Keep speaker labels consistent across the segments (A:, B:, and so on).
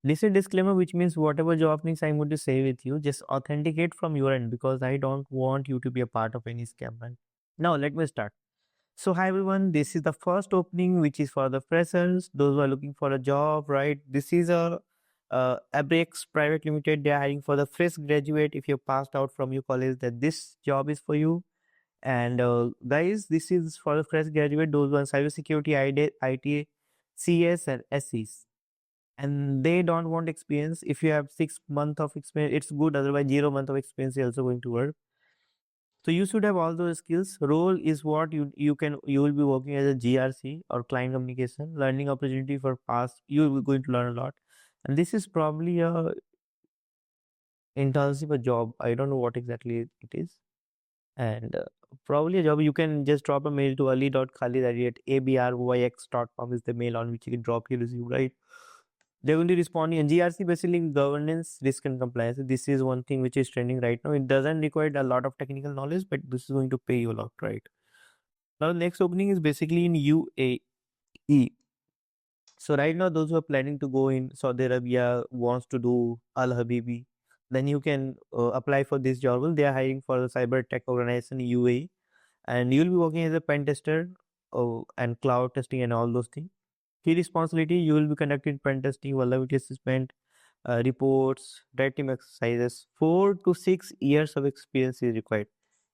A: This is disclaimer, which means whatever job things I'm going to say with you, just authenticate from your end because I don't want you to be a part of any scam. Right? Now let me start. So hi everyone, this is the first opening which is for the freshers, those who are looking for a job, right? This is a Abrex Private Limited. They are hiring for the fresh graduate. If you passed out from your college, that this job is for you. And guys, this is for the fresh graduate, those who are cybersecurity, IT, CS, and SEs. And they don't want experience. If you have 6 months of experience, it's good. Otherwise, 0 month of experience is also going to work. So you should have all those skills. Role is what you will be working as a GRC or client communication, learning opportunity for past. You will be going to learn a lot, and this is probably a internship, a job. I don't know what exactly it is, and probably a job. You can just drop a mail to ali.khalid@abryx.com is the mail on which you can drop your resume. Right, they're going to respond. And GRC basically governance, risk, and compliance. This is one thing which is trending right now. It doesn't require a lot of technical knowledge, but this is going to pay you a lot, right? Now, the next opening is basically in UAE. So right now, those who are planning to go in Saudi Arabia wants to do Al Habibi, then you can apply for this job. Well, they are hiring for the cyber tech organization in UAE, and you'll be working as a pen tester and cloud testing and all those things. Key responsibility: you will be conducting pen testing, vulnerability assessment, reports, red team exercises. 4 to 6 years of experience is required.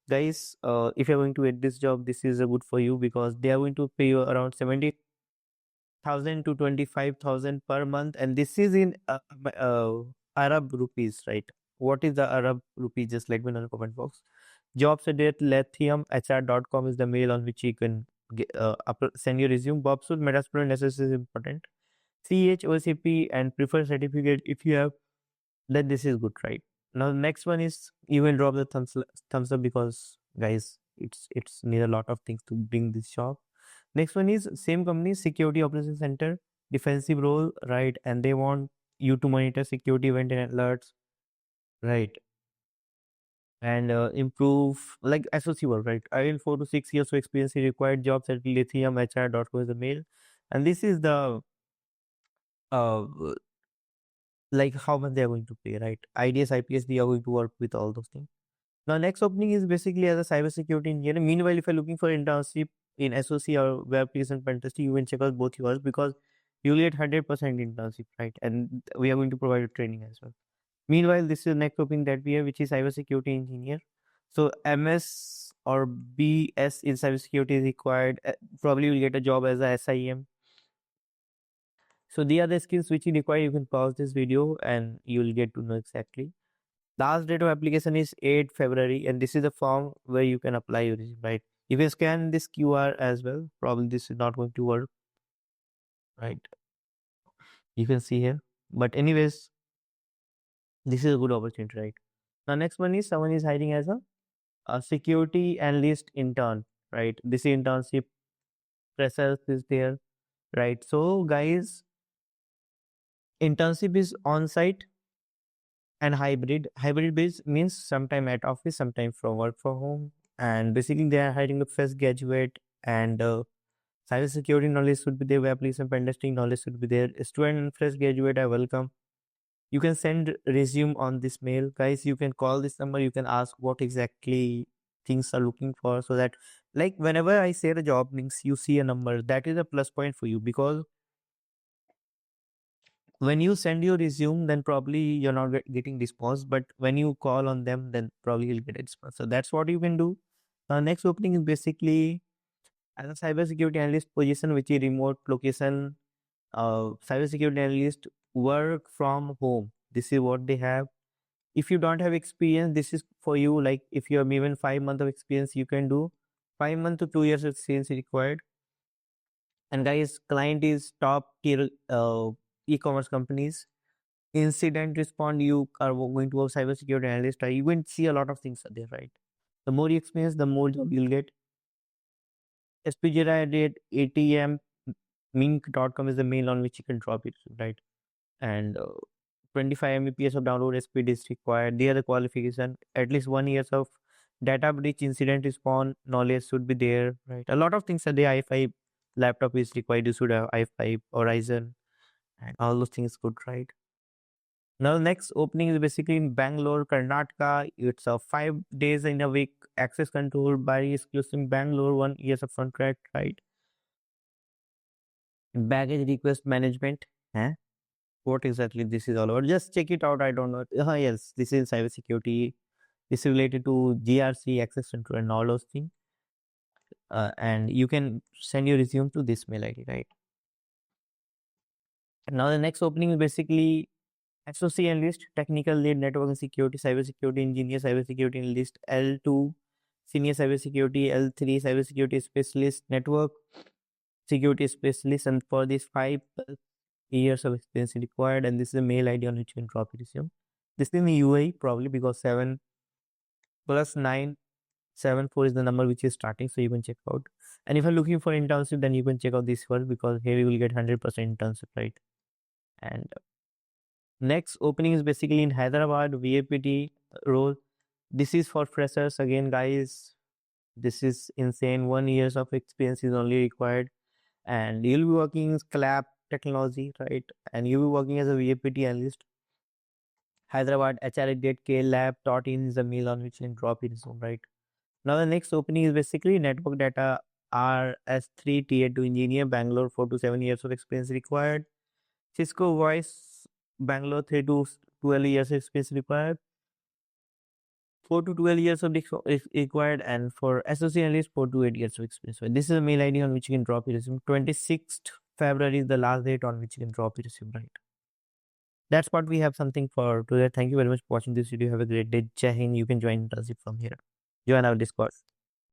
A: Guys, if you're going to get this job, this is good for you because they are going to pay you around 70,000 to 25,000 per month, and this is in Arab rupees, right? What is the Arab rupee? Just let me know in the comment box. Jobs at lithiumhr.com is the mail on which you can send your resume. Bobsul Metasploit necessary is important. CHOCP and preferred certificate if you have, then this is good, right? Now the next one is you will drop the thumbs up because guys, it's need a lot of things to bring this job. Next one is same company, security operations center, defensive role, right? And they want you to monitor security event and alerts, right? And improve like SOC work, right? I will 4 to 6 years of experience required. Jobs at lithiumhr.co is the mail, and this is the uh like how much they are going to pay, right? IDS, IPS, they are going to work with all those things. Now, next opening is basically as a cybersecurity engineer. Meanwhile, if you're looking for internship in SOC or web application pen testing, you can check out both yours because you'll get 100% internship, right? And we are going to provide a training as well. Meanwhile, this is the next opening that we have, which is cybersecurity engineer. So MS or BS in cybersecurity is required. Probably you'll get a job as a SIEM. So the other skills which you require, you can pause this video and you'll get to know exactly. Last date of application is 8 February, and this is the form where you can apply your resume, right? If you scan this QR as well, probably this is not going to work, right? You can see here. But anyways, this is a good opportunity, right? Now, next one is someone is hiring as a security analyst intern, right? This internship process is there, right? So, guys, internship is on site and hybrid. Hybrid base means sometime at office, sometime from work from home. And basically, they are hiring a fresh graduate and cybersecurity knowledge should be there. Web application pen testing knowledge should be there. Student and fresh graduate, I welcome. You can send resume on this mail, guys. You can call this number. You can ask what exactly things are looking for, so that like whenever I say the job links, you see a number. That is a plus point for you because when you send your resume, then probably you're not getting response. But when you call on them, then probably you'll get a response. So that's what you can do. Next opening is basically as a cybersecurity analyst position, which is remote location. Cybersecurity analyst work from home. This is what they have. If you don't have experience, this is for you. Like if you have even 5 months of experience, you can do 5 months to 2 years of experience required. And guys, client is top tier e-commerce companies. Incident respond, you are going to a cybersecurity analyst. You can see a lot of things are there, right? The more you experience, the more job you'll get. SPGRI at ATM mink.com is the mail on which you can drop it, right? And 25 Mbps of download speed is required. The other qualification, at least 1 years of data breach incident response knowledge should be there, right? A lot of things are there. i5 laptop is required. You should have i5 or Ryzen, and all those things good, right? Now the next opening is basically in Bangalore, Karnataka. It's a 5 days in a week, access control by exclusive Bangalore, 1 years of contract, right? Baggage request management. Huh? What exactly this is all about? Just check it out. I don't know. Yes, this is cybersecurity. This is related to GRC, access control, and all those things. And you can send your resume to this mail ID, right? Now the next opening is basically SOC Analyst, Technical Lead, Network and Security, Cybersecurity Engineer, Cybersecurity Analyst, L2, Senior Cybersecurity, L3, Cybersecurity Specialist, Network Security Specialist, and for these 5 years of experience required, and this is a mail ID on which you can drop your resume. This is in the UAE probably because 7 plus 974 is the number which is starting, so you can check out. And if you're looking for internship, then you can check out this one because here you will get 100% internship, right? And next opening is basically in Hyderabad, VAPT role. This is for freshers again, guys. This is insane. 1 years of experience is only required, and you'll be working in CLAP technology, right? And you'll be working as a VAPT analyst. Hyderabad HR@k lab.in is the mail on which you can drop your resume, right? Now the next opening is basically network data RS3 tier 2 engineer, Bangalore, 4 to 7 years of experience required. Cisco voice, Bangalore, 3 to 12 years of experience required. 4 to 12 years of required, and for SOC analyst 4 to 8 years of experience. So this is a mail ID on which you can drop your resume. 26th February is the last date on which you can drop your resume, right? That's what we have something for today. Thank you very much for watching this video. Have a great day. Jai Hind. You can join internship from here. Join our Discord.